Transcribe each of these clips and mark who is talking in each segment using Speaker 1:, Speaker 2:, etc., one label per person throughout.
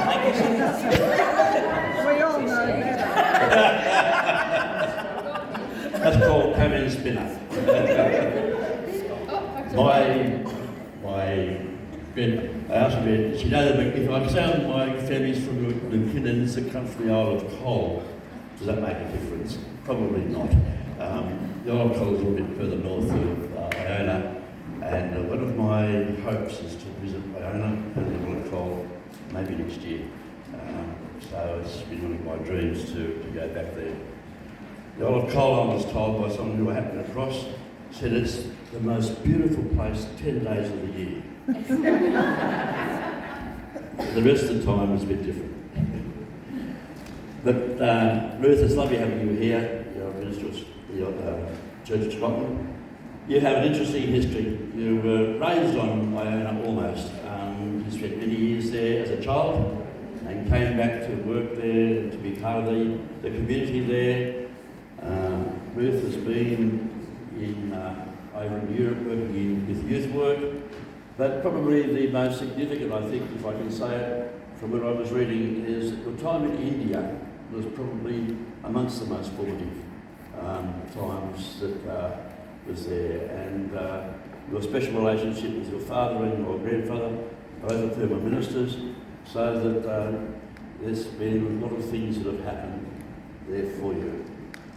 Speaker 1: Thank you.
Speaker 2: We all know that.
Speaker 1: That's called Pamela Spinner. I asked her, she knows that if I sound my family's from the Kinnins that come from the Isle of Col, does that make a difference? Probably not. The Isle of Col is a little bit further north of Iona, and one of my hopes is to visit Iona and the Isle of Col maybe next year. So it's been one of my dreams to go back there. The Isle of Col, I was told by someone who I happened across, said it's the most beautiful place 10 days of the year. The rest of the time is a bit different. But Ruth, it's lovely having you here. You're a minister of the Church of Scotland. You have an interesting history. You were raised on Iona almost. You spent many years there as a child and came back to work there and to be part of the community there. Ruth has been over in Europe working with youth work, but probably the most significant, I think, if I can say it, from what I was reading, is that your time in India was probably amongst the most formative times that was there, and your special relationship with your father and your grandfather, both of whom are ministers, so that there's been a lot of things that have happened there for you.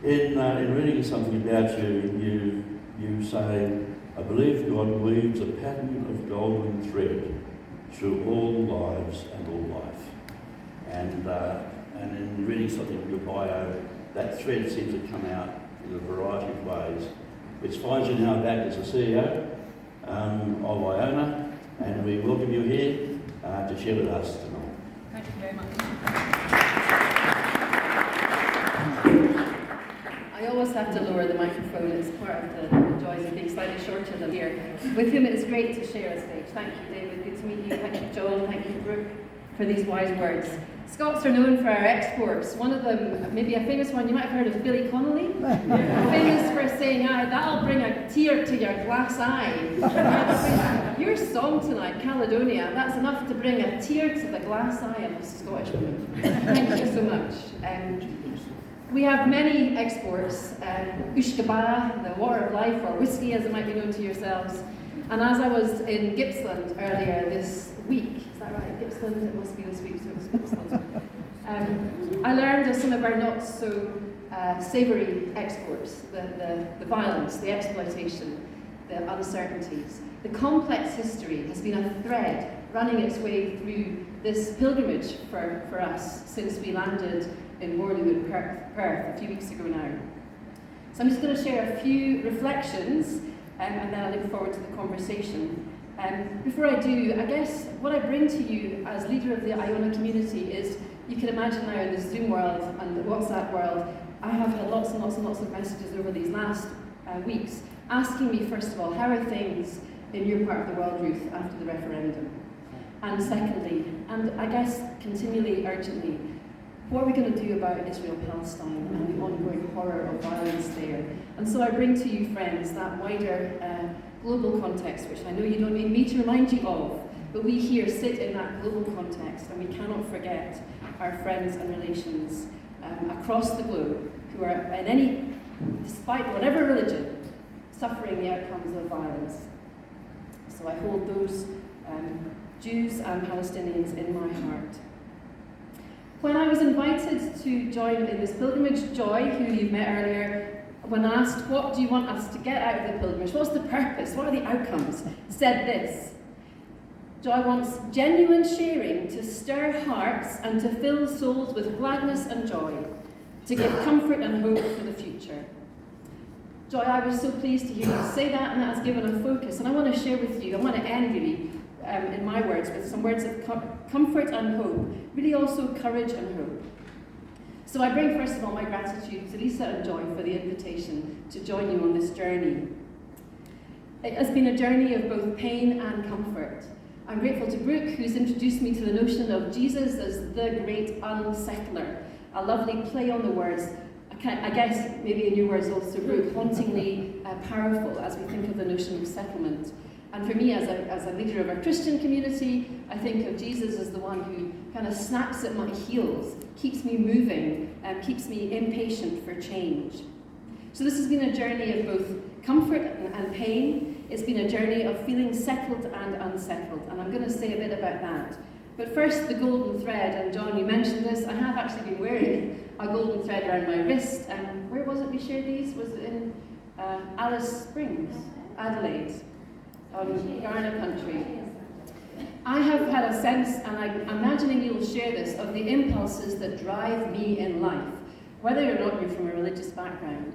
Speaker 1: In reading something about you, you say, I believe God weaves a pattern of golden thread through all lives and all life. And in reading something in your bio, that thread seems to come out in a variety of ways, which finds you now back as the CEO of Iona, and we welcome you here to share with us tonight.
Speaker 3: Thank you very much. I always have to lower the microphone. It's part of the joys of being slightly shorter than here. With whom it is great to share a stage. Thank you, David. Good to meet you. Thank you, Joel. Thank you, Brooke, for these wise words. Scots are known for our exports. One of them, maybe a famous one, you might have heard of Billy Connolly. Famous for saying, that'll bring a tear to your glass eye. Your song tonight, Caledonia, that's enough to bring a tear to the glass eye of a Scottish woman. Thank you so much. We have many exports, Ushkaba, the water of life, or whiskey as it might be known to yourselves. And as I was in Gippsland earlier this week, is that right? Gippsland, it must be this week, so it's Gippsland. I learned of some of our not so savoury exports, the violence, the exploitation, the uncertainties. The complex history has been a thread running its way through this pilgrimage for us since we landed in Morleywood, Perth, a few weeks ago now. So I'm just going to share a few reflections and then I look forward to the conversation. Before I do, I guess what I bring to you as leader of the Iona community is, you can imagine now in the Zoom world and the WhatsApp world, I have had lots and lots and lots of messages over these last weeks asking me, first of all, how are things in your part of the world, Ruth, after the referendum? And secondly, and I guess continually, urgently, what are we going to do about Israel-Palestine and the ongoing horror of violence there? And so I bring to you, friends, that wider global context, which I know you don't need me to remind you of, but we here sit in that global context, and we cannot forget our friends and relations across the globe who are despite whatever religion, suffering the outcomes of violence. So I hold those Jews and Palestinians in my heart. When I was invited to join in this pilgrimage, Joy, who you've met earlier, when asked, what do you want us to get out of the pilgrimage? What's the purpose? What are the outcomes? Said this. Joy wants genuine sharing to stir hearts and to fill souls with gladness and joy, to give comfort and hope for the future. Joy, I was so pleased to hear you say that, and that has given a focus. And I want to share with you, I want to end really, in my words, with some words of comfort and hope, really also courage and hope. So I bring first of all my gratitude to Lisa and Joy for the invitation to join you on this journey. It has been a journey of both pain and comfort. I'm grateful to Brooke, who's introduced me to the notion of Jesus as the great unsettler, a lovely play on the words, I guess maybe in your words also, Brooke, hauntingly powerful as we think of the notion of settlement. And for me, as a leader of our Christian community, I think of Jesus as the one who kind of snaps at my heels, keeps me moving, keeps me impatient for change. So this has been a journey of both comfort and pain. It's been a journey of feeling settled and unsettled, and I'm going to say a bit about that. But first, the golden thread, and John, you mentioned this. I have actually been wearing a golden thread around my wrist. Where was it we shared these? Was it in Alice Springs, Adelaide, Garner country? I have had a sense, and I'm imagining you'll share this, of the impulses that drive me in life, whether or not you're from a religious background.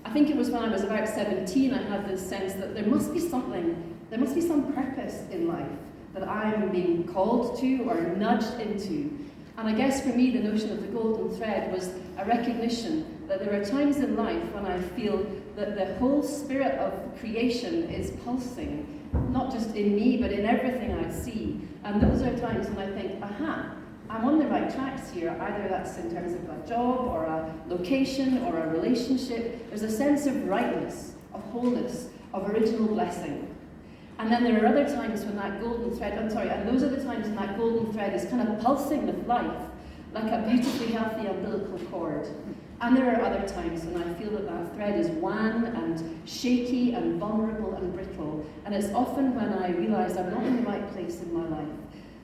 Speaker 3: I think it was when I was about 17, I had this sense that there must be some purpose in life that I'm being called to or nudged into. And I guess for me, the notion of the golden thread was a recognition that there are times in life when I feel that the whole spirit of creation is pulsing, not just in me, but in everything I see. And those are times when I think, aha, I'm on the right tracks here. Either that's in terms of a job or a location or a relationship. There's a sense of rightness, of wholeness, of original blessing. And then there are other times when that golden thread, and those are the times when that golden thread is kind of pulsing with life, like a beautifully healthy umbilical cord. And there are other times when I feel that that thread is wan and shaky and vulnerable and brittle. And it's often when I realise I'm not in the right place in my life.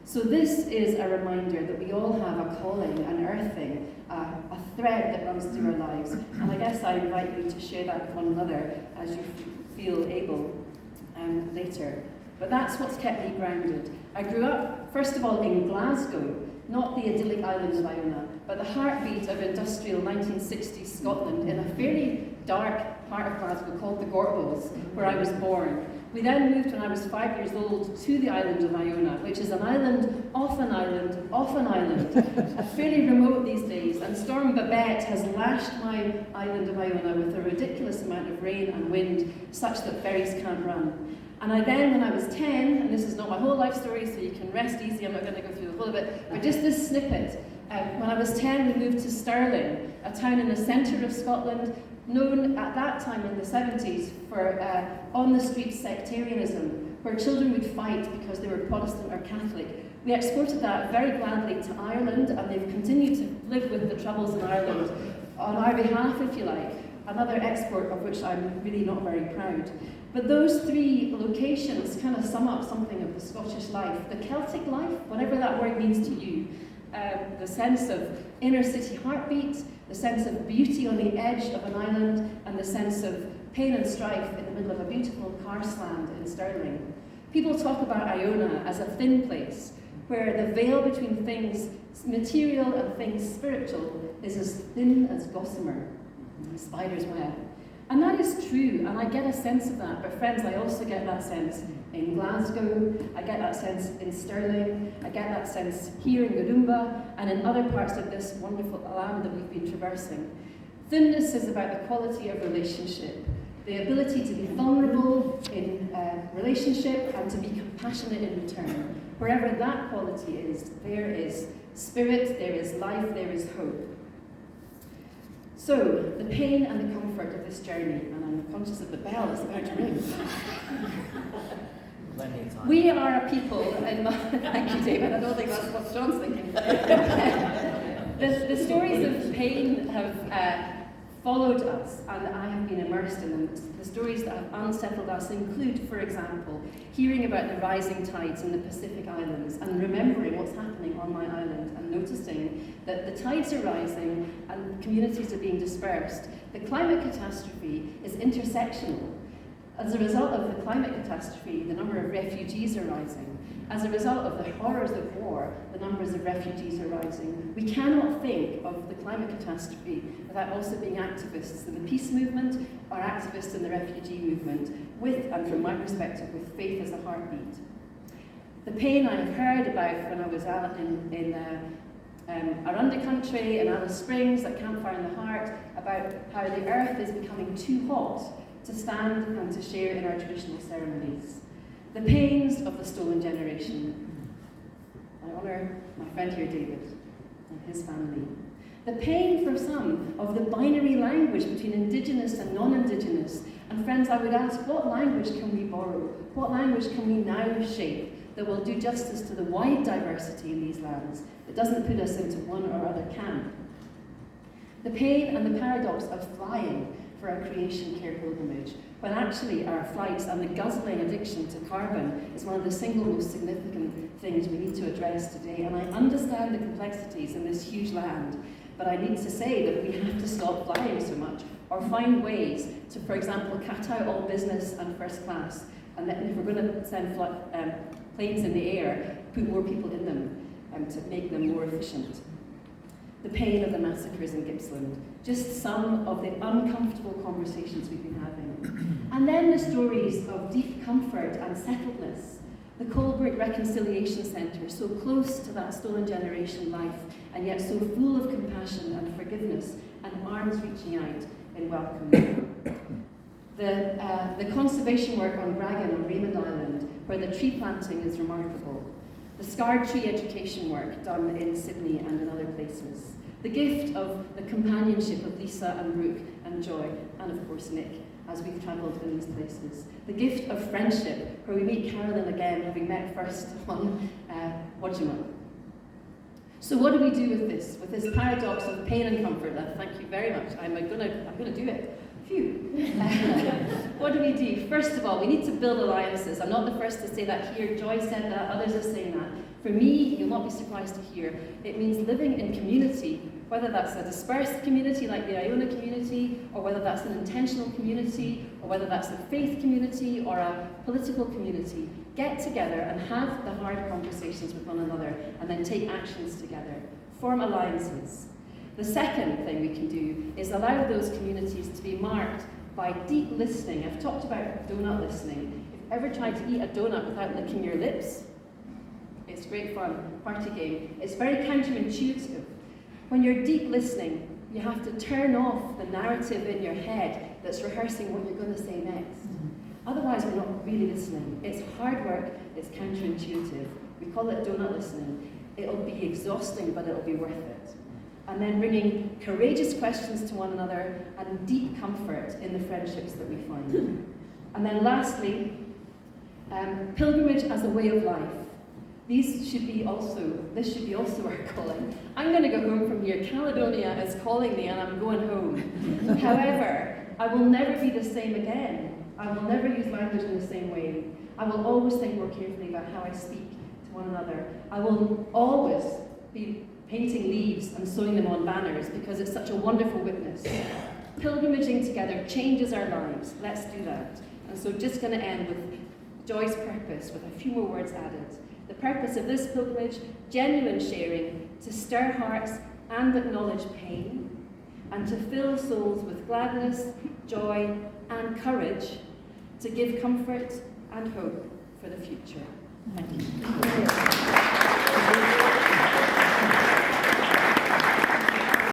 Speaker 3: So this is a reminder that we all have a calling, an earthing, a thread that runs through our lives. And I guess I invite you to share that with one another as you feel able later. But that's what's kept me grounded. I grew up, first of all, in Glasgow, not the idyllic island of Iona, but the heartbeat of industrial 1960s Scotland in a fairly dark part of Glasgow called the Gorbals, where I was born. We then moved when I was 5 years old to the island of Iona, which is an island, off an island, off an island, fairly remote these days, and Storm Babette has lashed my island of Iona with a ridiculous amount of rain and wind, such that ferries can't run. And I then, when I was 10, and this is not my whole life story, so you can rest easy, I'm not going to go through the whole of it, but just this snippet. When I was 10, we moved to Stirling, a town in the centre of Scotland, known at that time in the 70s for on-the-street sectarianism, where children would fight because they were Protestant or Catholic. We exported that very gladly to Ireland, and they've continued to live with the troubles in Ireland on our behalf, if you like, another export of which I'm really not very proud. But those three locations kind of sum up something of the Scottish life, the Celtic life, whatever that word means to you, the sense of inner city heartbeat, the sense of beauty on the edge of an island, and the sense of pain and strife in the middle of a beautiful karstland in Stirling. People talk about Iona as a thin place, where the veil between things material and things spiritual is as thin as gossamer, a spider's web. And that is true, and I get a sense of that. But friends, I also get that sense in Glasgow, I get that sense in Stirling, I get that sense here in Gedumba, and in other parts of this wonderful land that we've been traversing. Thinness is about the quality of relationship, the ability to be vulnerable in relationship and to be compassionate in return. Wherever that quality is, there is spirit, there is life, there is hope. So, the pain and the comfort of this journey, and I'm conscious of the bell that's about to ring. We are a people, thank you David, I don't think that's what John's thinking. The stories of pain have followed us, and I have been immersed in them. The stories that have unsettled us include, for example, hearing about the rising tides in the Pacific Islands and remembering what's happening on my island and noticing that the tides are rising and communities are being dispersed. The climate catastrophe is intersectional. As a result of the climate catastrophe, the number of refugees are rising. As a result of the horrors of war, the numbers of refugees are rising. We cannot think of the climate catastrophe without also being activists in the peace movement or activists in the refugee movement, with, and from my perspective, with faith as a heartbeat. The pain I have heard about when I was out in Arunda country, in Alice Springs, at Campfire in the Heart, about how the earth is becoming too hot to stand and to share in our traditional ceremonies. The pains of the stolen generation. I honour my friend here, David, and his family. The pain for some of the binary language between Indigenous and non-Indigenous. And friends, I would ask, what language can we borrow? What language can we now shape that will do justice to the wide diversity in these lands, that doesn't put us into one or other camp. The pain and the paradox of flying for a creation care pilgrimage, when actually our flights and the guzzling addiction to carbon is one of the single most significant things we need to address today. And I understand the complexities in this huge land, but I need to say that we have to stop flying so much, or find ways to, for example, cut out all business and first class, and then if we're going to send planes in the air, put more people in them to make them more efficient. The pain of the massacres in Gippsland, just some of the uncomfortable conversations we've been having. And then the stories of deep comfort and settledness. The Colbert Reconciliation Centre, so close to that stolen generation life, and yet so full of compassion and forgiveness, and arms reaching out in welcome. The conservation work on Bragan on Raymond Island, where the tree planting is remarkable. The scarred tree education work done in Sydney and in other places. The gift of the companionship of Lisa and Brooke and Joy, and of course Nick, as we've travelled in these places. The gift of friendship, where we meet Carolyn again, having met first on Wajima. So what do we do with this paradox of pain and comfort? Thank you very much. I'm gonna do it. Phew. What do we do? First of all, we need to build alliances. I'm not the first to say that here. Joy said that, others are saying that. For me, you'll not be surprised to hear, it means living in community, whether that's a dispersed community like the Iona community, or whether that's an intentional community, or whether that's a faith community or a political community. Get together and have the hard conversations with one another, and then take actions together. Form alliances. The second thing we can do is allow those communities to be marked by deep listening. I've talked about donut listening. If you've ever tried to eat a donut without licking your lips, it's great fun, party game. It's very counterintuitive. When you're deep listening, you have to turn off the narrative in your head that's rehearsing what you're going to say next. Otherwise, we're not really listening. It's hard work, it's counterintuitive. We call it donut listening. It'll be exhausting, but it'll be worth it. And then bringing courageous questions to one another and deep comfort in the friendships that we find. And then lastly, pilgrimage as a way of life. This should be also our calling. I'm going to go home from here. Caledonia is calling me and I'm going home. However, I will never be the same again. I will never use language in the same way. I will always think more carefully about how I speak to one another. I will always be painting leaves and sewing them on banners because it's such a wonderful witness. Pilgrimaging together changes our lives. Let's do that. And so just going to end with Joy's purpose, with a few more words added. The purpose of this pilgrimage, genuine sharing, to stir hearts and acknowledge pain, and to fill souls with gladness, joy, and courage, to give comfort and hope for the future. Thank you.